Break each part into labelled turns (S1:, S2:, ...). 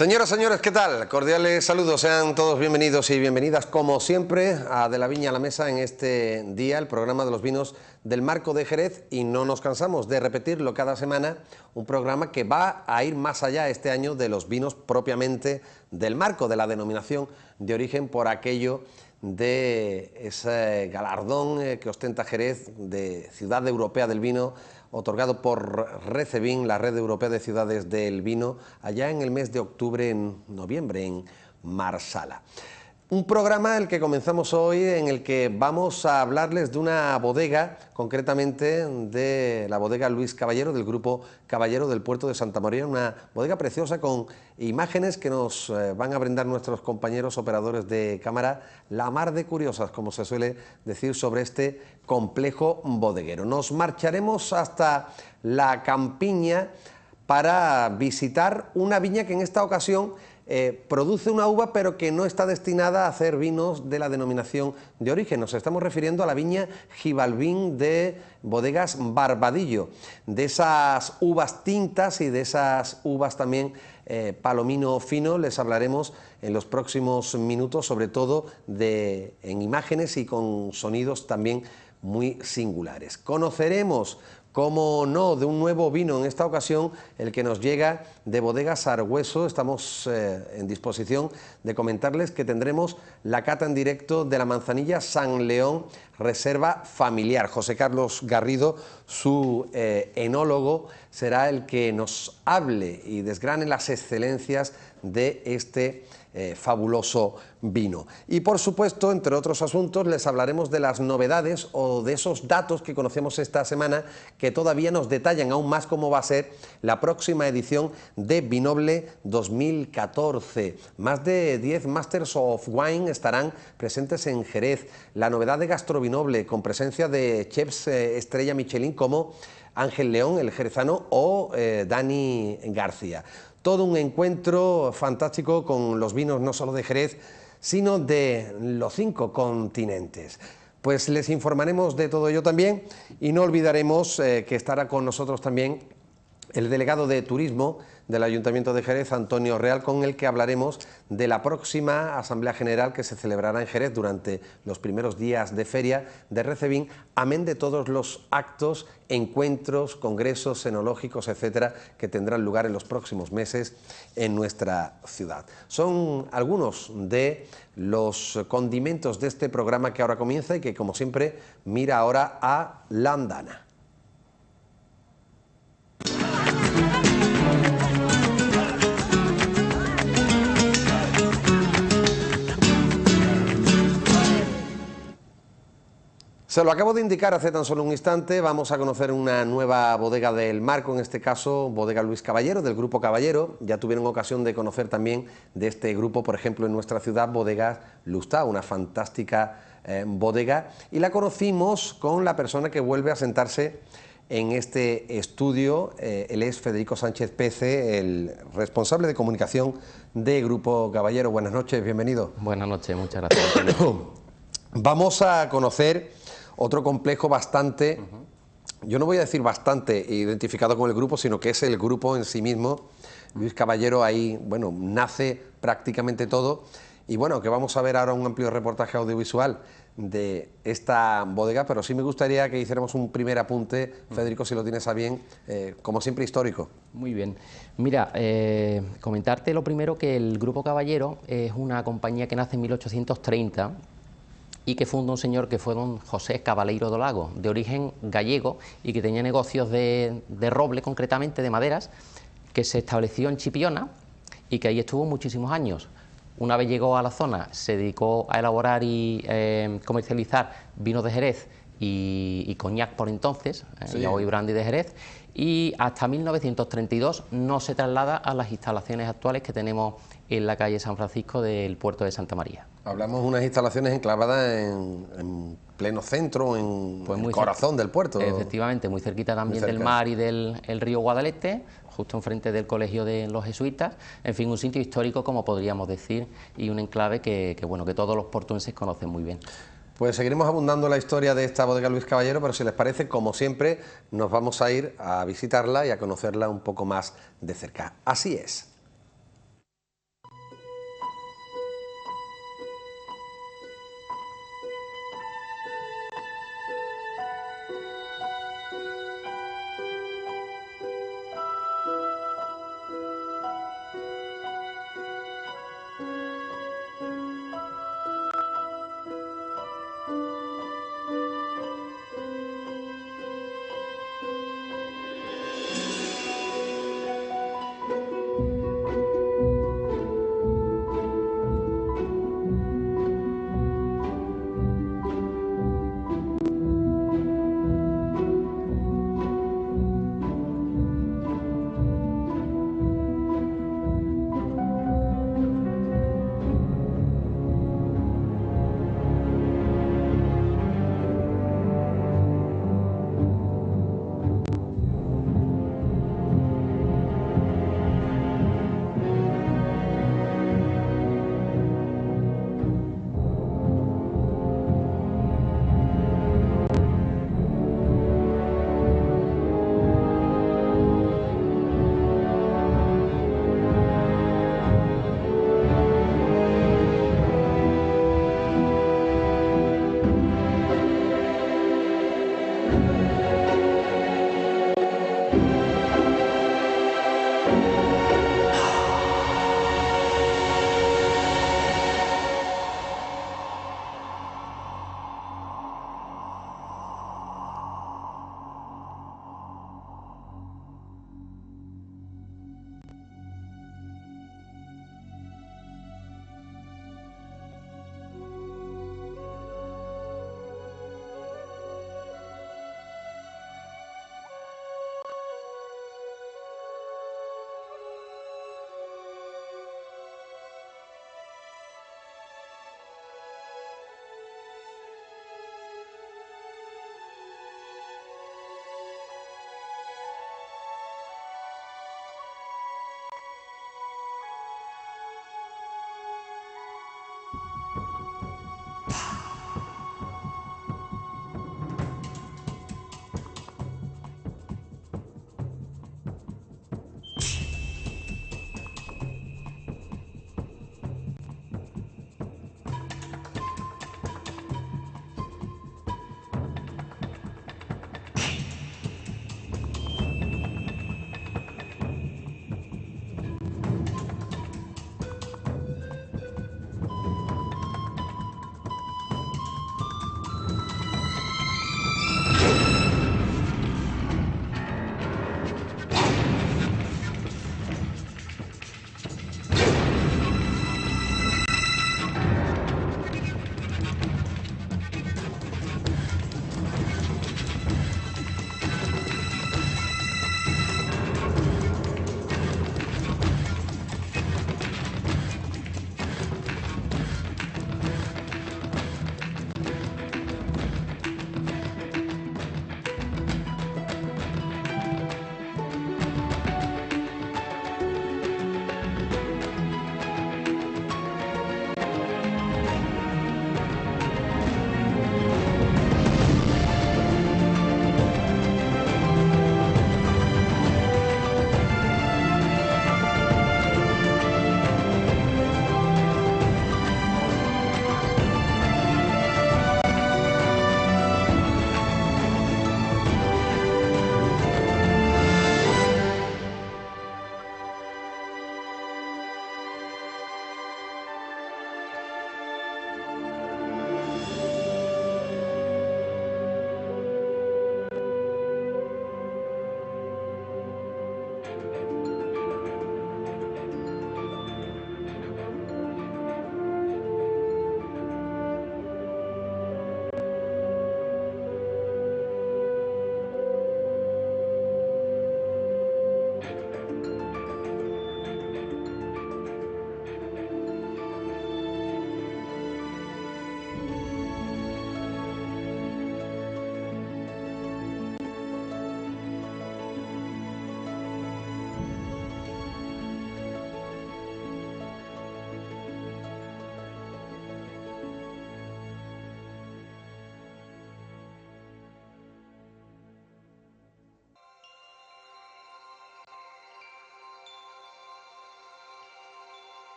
S1: Señoras, señores, ¿qué tal? Cordiales saludos, sean todos bienvenidos y bienvenidas, como siempre, a De la Viña a la Mesa en este día, el programa de los vinos del Marco de Jerez, y no nos cansamos de repetirlo cada semana, un programa que va a ir más allá este año de los vinos propiamente del Marco, de la denominación de origen, por aquello de ese galardón que ostenta Jerez de Ciudad Europea del Vino, otorgado por Recevin, la Red Europea de Ciudades del Vino, allá en el mes de octubre, en noviembre, en Marsala. Un programa el que comenzamos hoy, en el que vamos a hablarles de una bodega, concretamente de la bodega Luis Caballero, del Grupo Caballero del Puerto de Santa María, una bodega preciosa con imágenes que nos van a brindar nuestros compañeros operadores de cámara, la mar de curiosas, como se suele decir, sobre este complejo bodeguero. Nos marcharemos hasta la campiña para visitar una viña que en esta ocasión produce una uva, pero que no está destinada a hacer vinos de la denominación de origen. Nos estamos refiriendo a la viña Gibalbín de Bodegas Barbadillo, de esas uvas tintas y de esas uvas también palomino fino. Les hablaremos en los próximos minutos, sobre todo en imágenes y con sonidos también muy singulares. Conoceremos, como no, de un nuevo vino, en esta ocasión el que nos llega de Bodegas Argüeso. Estamos en disposición de comentarles que tendremos la cata en directo de la manzanilla San León, reserva familiar. José Carlos Garrido, su enólogo, será el que nos hable y desgrane las excelencias de este fabuloso vino. Y por supuesto, entre otros asuntos, les hablaremos de las novedades o de esos datos que conocemos esta semana, que todavía nos detallan aún más cómo va a ser la próxima edición de Vinoble 2014. Más de 10 Masters of Wine estarán presentes en Jerez. La novedad de Gastrovinoble, con presencia de chefs estrella Michelin como Ángel León, el jerezano, o Dani García. Todo un encuentro fantástico con los vinos no solo de Jerez, sino de los 5 continentes. Pues les informaremos de todo ello también, y no olvidaremos que estará con nosotros también el delegado de Turismo del Ayuntamiento de Jerez, Antonio Real, con el que hablaremos de la próxima Asamblea General que se celebrará en Jerez durante los primeros días de feria de Recevin, amén de todos los actos, encuentros, congresos enológicos, etcétera, que tendrán lugar en los próximos meses en nuestra ciudad. Son algunos de los condimentos de este programa que ahora comienza y que, como siempre, mira ahora a la andana. Se lo acabo de indicar hace tan solo un instante. Vamos a conocer una nueva bodega del Marco, en este caso Bodega Luis Caballero, del Grupo Caballero. Ya tuvieron ocasión de conocer también de este grupo, por ejemplo, en nuestra ciudad, Bodegas Lustá, una fantástica bodega, y la conocimos con la persona que vuelve a sentarse en este estudio. Él es Federico Sánchez Pece, el responsable de comunicación de Grupo Caballero. Buenas noches, bienvenido.
S2: Buenas noches, muchas gracias.
S1: Vamos a conocer otro complejo bastante, yo no voy a decir bastante identificado con el grupo, sino que es el grupo en sí mismo. Luis Caballero, ahí, bueno, nace prácticamente todo. Y bueno, que vamos a ver ahora un amplio reportaje audiovisual de esta bodega, pero sí me gustaría que hiciéramos un primer apunte, Federico, si lo tienes a bien, como siempre histórico.
S2: Muy bien. Mira, comentarte lo primero que el Grupo Caballero es una compañía que nace en 1830, y que funda un señor que fue don José Cabaleiro do Lago, de origen gallego, y que tenía negocios de roble, concretamente de maderas, que se estableció en Chipiona y que ahí estuvo muchísimos años. Una vez llegó a la zona, se dedicó a elaborar y comercializar vinos de Jerez y coñac por entonces,
S1: sí,
S2: y hoy brandy de Jerez, y hasta 1932 no se traslada a las instalaciones actuales que tenemos en la calle San Francisco del Puerto de Santa María.
S1: Hablamos de unas instalaciones enclavadas en pleno centro, en el corazón del puerto.
S2: Efectivamente, muy cerquita también del mar y del río Guadalete, justo enfrente del Colegio de los Jesuitas. En fin, un sitio histórico, como podríamos decir, y un enclave que todos los portuenses conocen muy bien.
S1: Pues seguiremos abundando la historia de esta bodega Luis Caballero, pero si les parece, como siempre, nos vamos a ir a visitarla y a conocerla un poco más de cerca. Así es.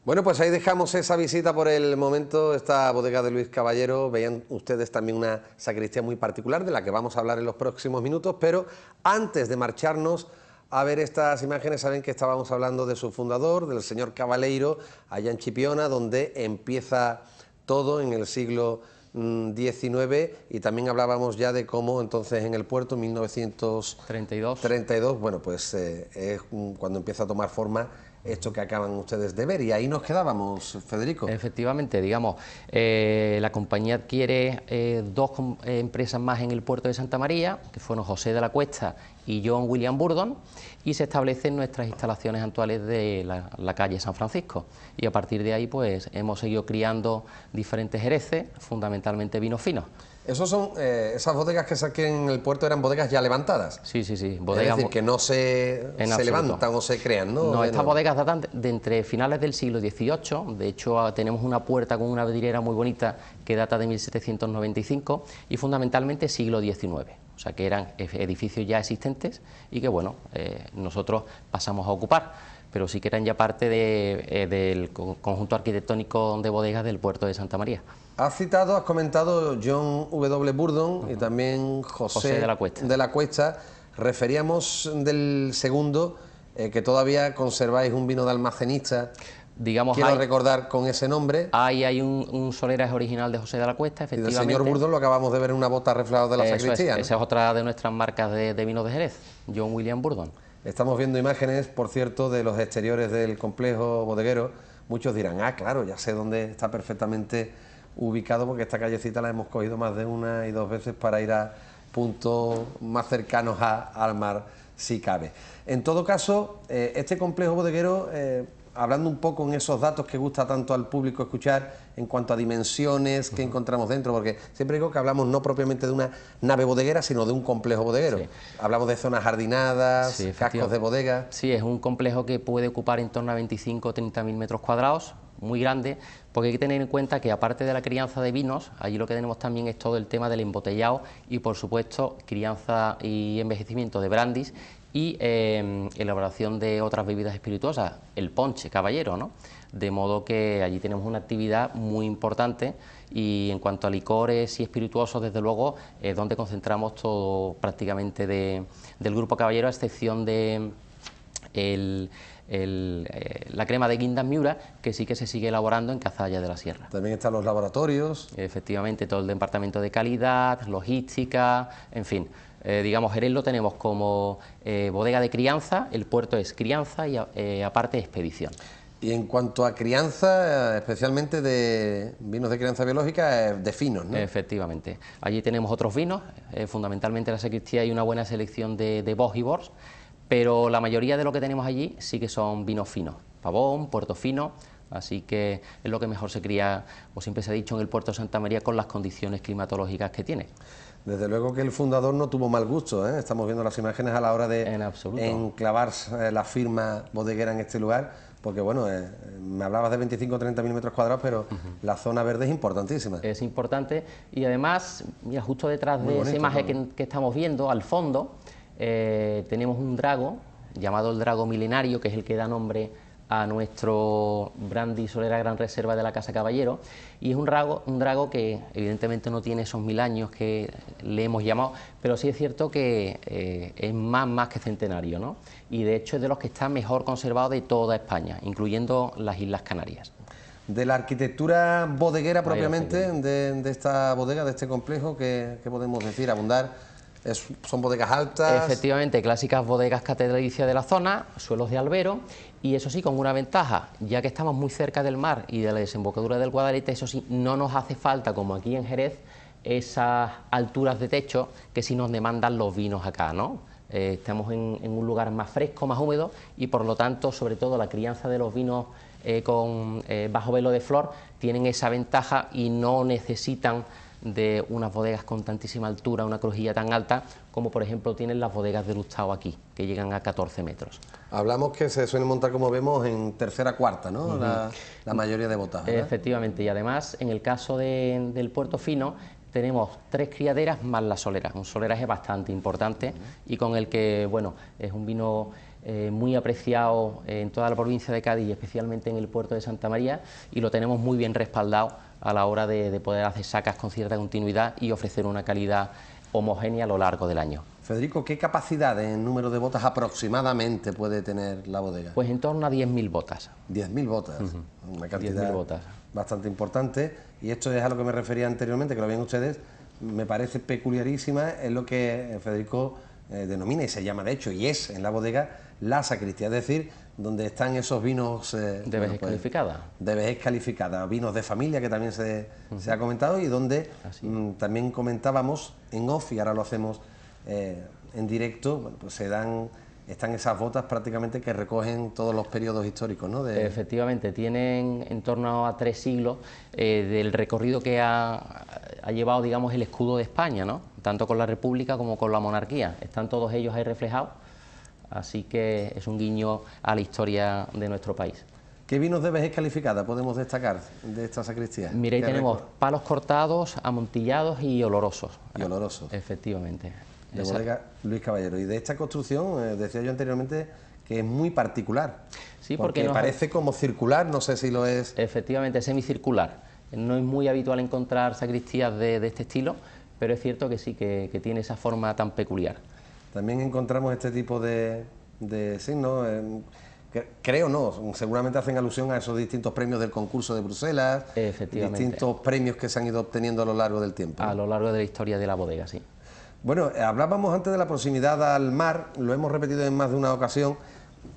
S1: Bueno, pues ahí dejamos esa visita por el momento, esta bodega de Luis Caballero. Veían ustedes también una sacristía muy particular de la que vamos a hablar en los próximos minutos, pero antes de marcharnos a ver estas imágenes, saben que estábamos hablando de su fundador, del señor Cabaleiro, allá en Chipiona, donde empieza todo en el siglo XIX, y también hablábamos ya de cómo entonces en el puerto, en 1932, bueno, pues es cuando empieza a tomar forma esto que acaban ustedes de ver, y ahí nos quedábamos, Federico.
S2: Efectivamente, digamos, la compañía adquiere dos empresas más en el puerto de Santa María, que fueron José de la Cuesta y John William Burdon, y se establecen nuestras instalaciones actuales de la calle San Francisco, y a partir de ahí pues hemos seguido criando diferentes jereces, fundamentalmente vinos finos.
S1: Esos son, esas bodegas que saqué en el puerto eran bodegas ya levantadas.
S2: Sí, sí, sí. Bodegas,
S1: es decir, que no se levantan o se crean, ¿no?
S2: No, estas bodegas datan de entre finales del siglo XVIII. De hecho, tenemos una puerta con una vidriera muy bonita que data de 1795 y fundamentalmente siglo XIX. O sea, que eran edificios ya existentes y que, bueno, nosotros pasamos a ocupar, pero sí que eran ya parte del conjunto arquitectónico de bodegas del puerto de Santa María.
S1: Has comentado John W. Burdon y también José
S2: de la Cuesta.
S1: Referíamos del segundo, que todavía conserváis un vino de almacenista.
S2: Digamos,
S1: quiero recordar con ese nombre.
S2: Hay un Soleras original de José de la Cuesta, efectivamente.
S1: Y del señor Burdon lo acabamos de ver en una bota reflejada de la sacristía, ¿no?
S2: Esa es otra de nuestras marcas de vinos de Jerez, John William Burdon.
S1: Estamos viendo imágenes, por cierto, de los exteriores del complejo bodeguero. Muchos dirán, ah, claro, ya sé dónde está perfectamente ubicado, porque esta callecita la hemos cogido más de una y dos veces para ir a puntos más cercanos al mar, si cabe. En todo caso, este complejo bodeguero, hablando un poco en esos datos que gusta tanto al público escuchar en cuanto a dimensiones que encontramos dentro, porque siempre digo que hablamos no propiamente de una nave bodeguera, sino de un complejo bodeguero. Sí. Hablamos de zonas jardinadas, sí, cascos de bodega.
S2: Sí, es un complejo que puede ocupar en torno a 25 o 30.000 metros cuadrados, muy grande, porque hay que tener en cuenta que aparte de la crianza de vinos, allí lo que tenemos también es todo el tema del embotellado y, por supuesto, crianza y envejecimiento de brandis y elaboración de otras bebidas espirituosas, el ponche caballero, ¿no? De modo que allí tenemos una actividad muy importante, y en cuanto a licores y espirituosos, desde luego, es donde concentramos todo prácticamente del grupo caballero, a excepción de la crema de Guindas Miura, que sí que se sigue elaborando en Cazalla de la Sierra.
S1: También están los laboratorios.
S2: Efectivamente, todo el departamento de calidad, logística, en fin. Digamos, Jerez lo tenemos como bodega de crianza, el puerto es crianza y aparte expedición.
S1: Y en cuanto a crianza, especialmente de vinos de crianza biológica, de finos, ¿no?
S2: Efectivamente. Allí tenemos otros vinos, fundamentalmente en la sacristía hay una buena selección de Bosch y Bors, pero la mayoría de lo que tenemos allí sí que son vinos finos, Pavón, Puerto Fino, así que es lo que mejor se cría, como siempre se ha dicho, en el puerto de Santa María con las condiciones climatológicas que tiene.
S1: Desde luego que el fundador no tuvo mal gusto, ¿eh? Estamos viendo las imágenes a la hora de enclavar la firma bodeguera en este lugar, porque bueno, me hablabas de 25 o 30.000 metros cuadrados, pero la zona verde es importantísima.
S2: Es importante, y además, mira, justo detrás de esa imagen que estamos viendo, al fondo, tenemos un drago, llamado el Drago Milenario, que es el que da nombre a nuestro brandy Solera Gran Reserva de la Casa Caballero, y es un drago que evidentemente no tiene esos 1000 años que le hemos llamado, pero sí es cierto que es más que centenario, ¿no? Y de hecho es de los que está mejor conservado de toda España, incluyendo las Islas Canarias.
S1: De la arquitectura bodeguera propiamente, de esta bodega, de este complejo, ¿qué podemos decir? Abundar. ¿Son bodegas altas?
S2: Efectivamente, clásicas bodegas catedralicias de la zona, suelos de albero, y eso sí, con una ventaja, ya que estamos muy cerca del mar y de la desembocadura del Guadalete, eso sí, no nos hace falta, como aquí en Jerez, esas alturas de techo que sí nos demandan los vinos acá, ¿no? Estamos en un lugar más fresco, más húmedo, y por lo tanto, sobre todo la crianza de los vinos con bajo velo de flor, tienen esa ventaja y no necesitan de unas bodegas con tantísima altura, una crujilla tan alta, como por ejemplo tienen las bodegas de Lustau aquí, que llegan a 14 metros.
S1: Hablamos que se suelen montar, como vemos, en tercera cuarta, ¿no? La mayoría de botas, ¿verdad?
S2: Efectivamente, y además, en el caso del Puerto Fino, tenemos 3 criaderas más la solera. Un soleraje bastante importante y con el que, bueno, es un vino muy apreciado en toda la provincia de Cádiz y especialmente en el puerto de Santa María, y lo tenemos muy bien respaldado a la hora de poder hacer sacas con cierta continuidad y ofrecer una calidad homogénea a lo largo del año.
S1: Federico, ¿qué capacidad en número de botas aproximadamente puede tener la bodega?
S2: Pues en torno a 10.000 botas.
S1: 10.000 botas, una cantidad
S2: 10.000 botas.
S1: Bastante importante, y esto es a lo que me refería anteriormente, que lo ven ustedes, me parece peculiarísima, es lo que Federico denomina y se llama de hecho, y es en la bodega la sacristía, es decir, donde están esos vinos
S2: de vejez calificada.
S1: De vejez calificada, vinos de familia, que también se ha comentado, y donde también comentábamos en off, y ahora lo hacemos en directo, bueno, pues están esas botas prácticamente que recogen todos los periodos históricos, ¿no?
S2: Efectivamente, tienen en torno a 3 siglos del recorrido que ha llevado, digamos, el escudo de España, ¿no? Tanto con la República como con la monarquía. Están todos ellos ahí reflejados, así que es un guiño a la historia de nuestro país.
S1: ¿Qué vinos de vejez calificada podemos destacar de esta sacristía?
S2: Mira, ahí tenemos palos cortados, amontillados y olorosos.
S1: Y olorosos.
S2: Efectivamente.
S1: De bodega Luis Caballero. Y de esta construcción, decía yo anteriormente, que es muy particular.
S2: Sí,
S1: porque parece como circular, no sé si lo es.
S2: Efectivamente, semicircular. No es muy habitual encontrar sacristías de este estilo, pero es cierto que sí, que tiene esa forma tan peculiar.
S1: También encontramos este tipo de signos, creo no, seguramente hacen alusión a esos distintos premios del concurso de Bruselas,
S2: Efectivamente.
S1: distintos premios que se han ido obteniendo a lo largo del tiempo, ¿no?
S2: A lo largo de la historia de la bodega, sí.
S1: Bueno, hablábamos antes de la proximidad al mar, lo hemos repetido en más de una ocasión.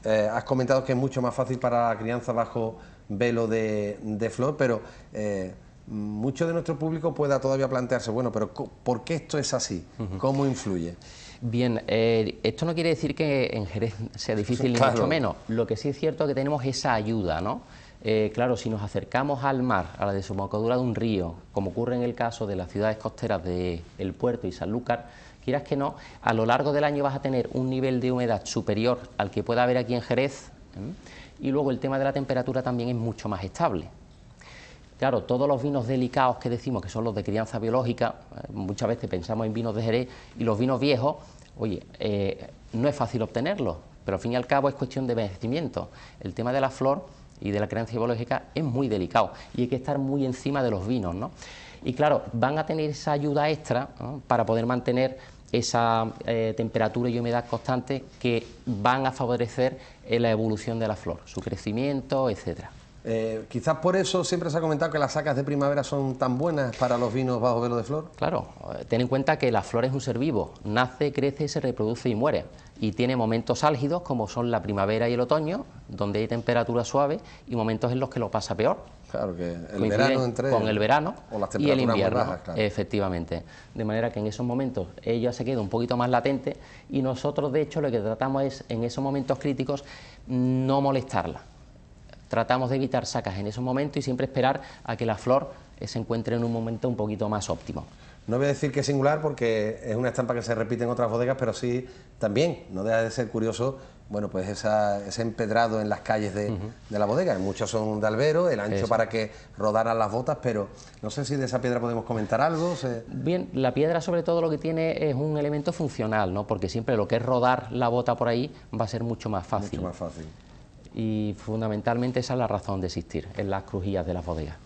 S1: Has comentado que es mucho más fácil para la crianza bajo velo de flor, pero mucho de nuestro público pueda todavía plantearse, bueno, pero ¿por qué esto es así? ¿Cómo influye?
S2: Bien, esto no quiere decir que en Jerez sea difícil ni mucho menos. Lo que sí es cierto es que tenemos esa ayuda, ¿no? Claro, si nos acercamos al mar, a la desembocadura de un río, como ocurre en el caso de las ciudades costeras de El Puerto y Sanlúcar, quieras que no, a lo largo del año vas a tener un nivel de humedad superior al que pueda haber aquí en Jerez, y luego el tema de la temperatura también es mucho más estable. Claro, todos los vinos delicados que decimos que son los de crianza biológica, muchas veces pensamos en vinos de Jerez, y los vinos viejos, oye, no es fácil obtenerlos, pero al fin y al cabo es cuestión de envejecimiento. El tema de la flor y de la crianza biológica es muy delicado y hay que estar muy encima de los vinos, ¿no? Y claro, van a tener esa ayuda extra, ¿no?, para poder mantener esa temperatura y humedad constante que van a favorecer la evolución de la flor, su crecimiento, etcétera.
S1: Quizás por eso siempre se ha comentado que las sacas de primavera son tan buenas para los vinos bajo velo de flor.
S2: Claro, ten en cuenta que la flor es un ser vivo, nace, crece, se reproduce y muere, y tiene momentos álgidos como son la primavera y el otoño, donde hay temperatura suave, y momentos en los que lo pasa peor.
S1: Claro, que el verano
S2: con el verano
S1: o las
S2: y el invierno,
S1: bajas, claro.
S2: Efectivamente. De manera que en esos momentos ella se queda un poquito más latente, y nosotros de hecho lo que tratamos es en esos momentos críticos no molestarla. Tratamos de evitar sacas en esos momentos y siempre esperar a que la flor se encuentre en un momento un poquito más óptimo.
S1: No voy a decir que es singular porque es una estampa que se repite en otras bodegas, pero sí también no deja de ser curioso, bueno, pues ese empedrado en las calles de la bodega. Muchos son de albero, el ancho para que rodaran las botas, pero no sé si de esa piedra podemos comentar algo.
S2: Bien, la piedra sobre todo lo que tiene es un elemento funcional, ¿no? Porque siempre lo que es rodar la bota por ahí va a ser mucho más fácil.
S1: Mucho más fácil.
S2: Y fundamentalmente esa es la razón de existir en las crujillas de las bodegas.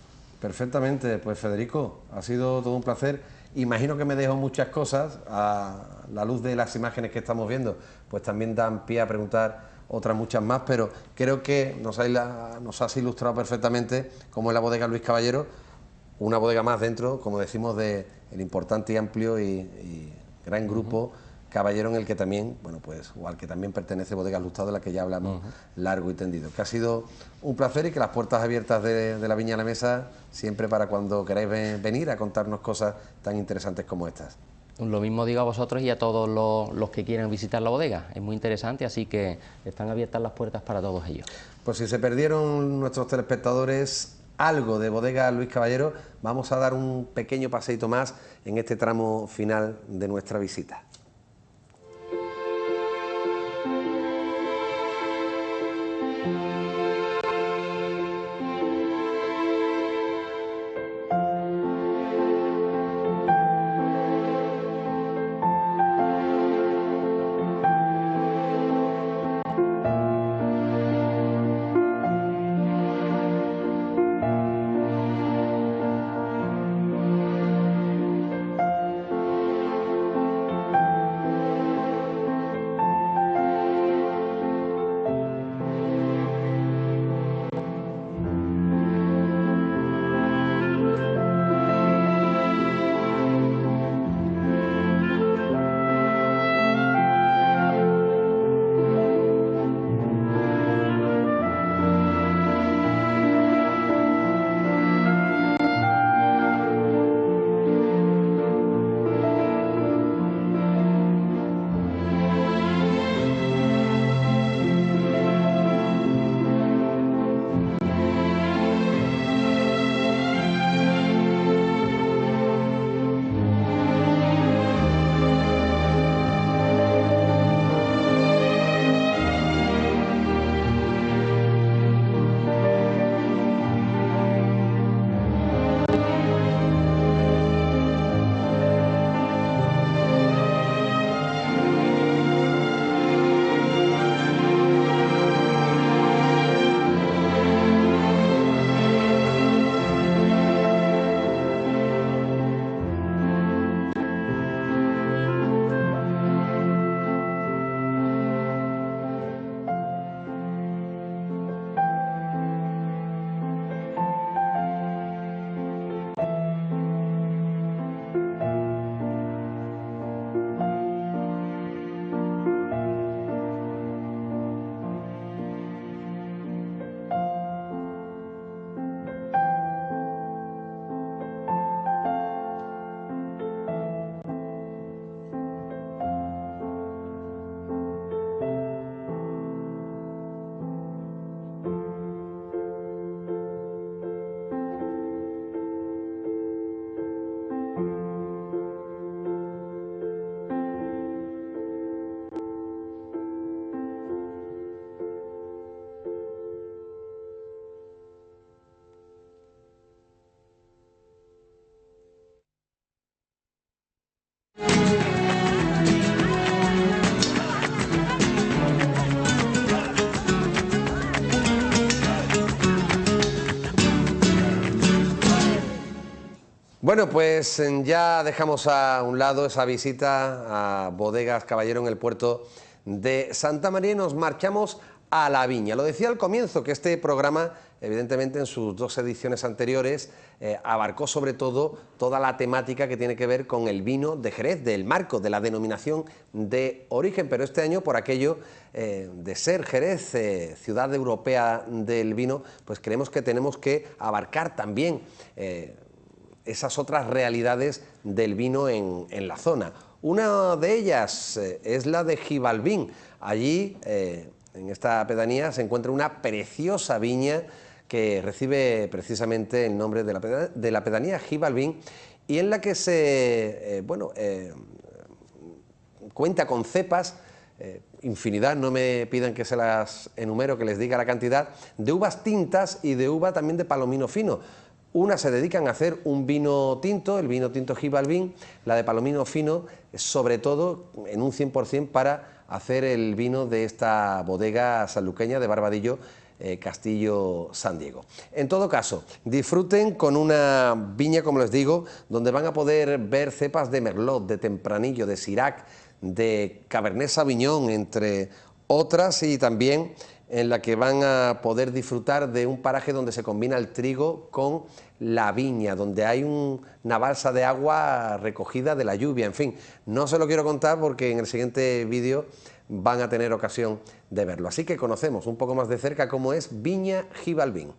S1: Perfectamente, pues Federico, ha sido todo un placer. Imagino que me dejo muchas cosas, a la luz de las imágenes que estamos viendo, pues también dan pie a preguntar otras muchas más, pero creo que nos has ilustrado perfectamente cómo es la bodega Luis Caballero, una bodega más dentro, como decimos, del importante y amplio y gran grupo Caballero, en el que también, bueno, pues, o al que también pertenece Bodegas Lustado, de la que ya hablamos largo y tendido. Que ha sido un placer y que las puertas abiertas de la Viña a la Mesa, siempre para cuando queráis venir a contarnos cosas tan interesantes como estas.
S2: Lo mismo digo a vosotros y a todos los que quieran visitar la bodega. Es muy interesante, así que están abiertas las puertas para todos ellos.
S1: Pues si se perdieron nuestros telespectadores algo de Bodega Luis Caballero, vamos a dar un pequeño paseíto más en este tramo final de nuestra visita. Bueno, pues ya dejamos a un lado esa visita a Bodegas Caballero en el puerto de Santa María y nos marchamos a la viña. Lo decía al comienzo, que este programa, evidentemente en sus dos ediciones anteriores, abarcó sobre todo toda la temática que tiene que ver con el vino de Jerez, del marco, de la denominación de origen, pero este año, por aquello de ser Jerez, ciudad europea del vino, pues creemos que tenemos que abarcar también esas otras realidades del vino en la zona. Una de ellas es la de Gibalbín. Allí, en esta pedanía, se encuentra una preciosa viña que recibe precisamente el nombre de la pedanía Gibalbín y en la que se cuenta con cepas, infinidad, no me pidan que se las enumero, que les diga la cantidad, de uvas tintas y de uva también de palomino fino. Unas se dedican a hacer un vino tinto, el vino tinto Gibalbín, la de palomino fino, sobre todo en un 100% para hacer el vino de esta bodega sanluqueña de Barbadillo, Castillo San Diego. En todo caso, disfruten con una viña, como les digo, donde van a poder ver cepas de Merlot, de Tempranillo, de Syrah, de Cabernet Sauvignon, entre otras, y también en la que van a poder disfrutar de un paraje donde se combina el trigo con la viña, donde hay una balsa de agua recogida de la lluvia. En fin, no se lo quiero contar porque en el siguiente vídeo van a tener ocasión de verlo. Así que conocemos un poco más de cerca cómo es Viña Gibalbín.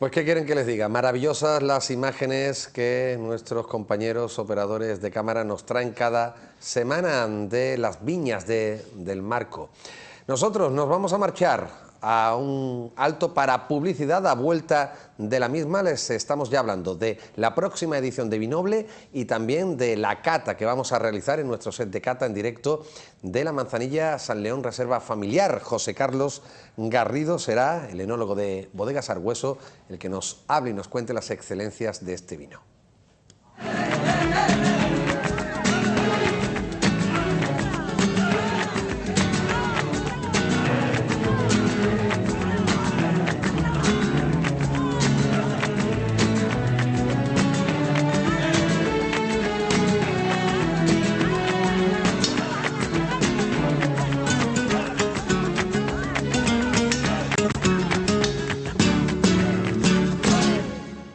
S1: Pues ¿qué quieren que les diga? Maravillosas las imágenes que nuestros compañeros operadores de cámara nos traen cada semana de las viñas del Marco. Nosotros nos vamos a marchar a un alto para publicidad. A vuelta de la misma les estamos ya hablando de la próxima edición de Vinoble y también de la cata que vamos a realizar en nuestro set de cata en directo de la Manzanilla San León Reserva Familiar. José Carlos Garrido será el enólogo de Bodegas Argüeso el que nos hable y nos cuente las excelencias de este vino.